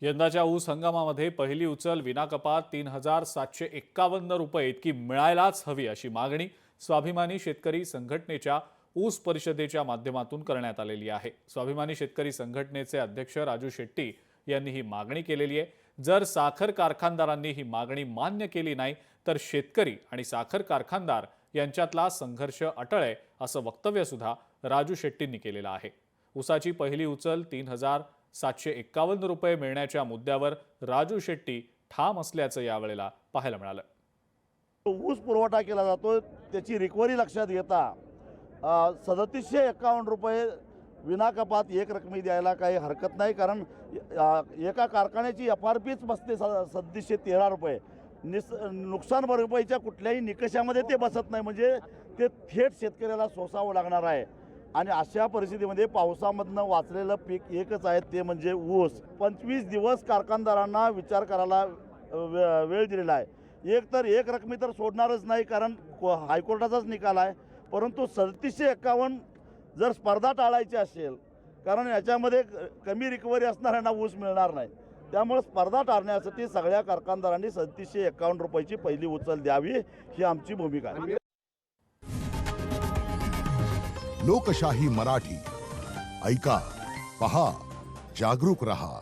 यंदाच्या ऊस हंगामामध्ये पहिली उचल विनाकपात 3,751 रुपये इतकी मिळायलाच हवी अशी मागणी स्वाभिमानी शेतकरी संघटनेच्या ऊस परिषदेच्या माध्यमातून करण्यात आलेली आहे। स्वाभिमानी शेतकरी संघटनेचे अध्यक्ष राजू शेट्टी यांनी ही मागणी केलेली आहे। जर साखर कारखानदारांनी ही मागणी मान्य केली नाही तर शेतकरी आणि साखर कारखानदार यांच्यातला संघर्ष अटळ आहे असं वक्तव्य सुद्धा राजू शेट्टींनी केलेलं आहे। ऊसाची पहिली उचल 3,751 रुपये मिळण्याच्या मुद्द्यावर राजू शेट्टी ठाम असल्याचं यावेळेला पाहायला मिळालं। ऊस पुरवठा केला जातो त्याची रिकव्हरी लक्षात घेता 3751 रुपये विनाकपात एक रकमी द्यायला काही हरकत नाही, कारण एका कारखान्याची FRPच बसते 3713 रुपये। नुकसान भरपाईच्या कुठल्याही निकषामध्ये ते बसत नाही, म्हणजे ते थेट शेतकऱ्याला सोसावं लागणार आहे। आणि अशा परिस्थितीमध्ये पावसामधनं वाचलेलं पीक एकच आहे, ते म्हणजे ऊस। 25 दिवस कारखानदारांना विचार करायला वेळ दिलेला आहे। एक तर एक रकमी तर सोडणारच नाही, कारण हायकोर्टाचाच निकाल आहे, परंतु 3751 जर स्पर्धा टाळायची असेल, कारण याच्यामध्ये कमी रिकव्हरी असणाऱ्यांना ऊस मिळणार नाही, त्यामुळे स्पर्धा टाळण्यासाठी सगळ्या कारखानदारांनी 3751 रुपयाची पहिली उचल द्यावी ही आमची भूमिका आहे। लोकशाही मराठी ऐका, पहा, जागरूक रहा।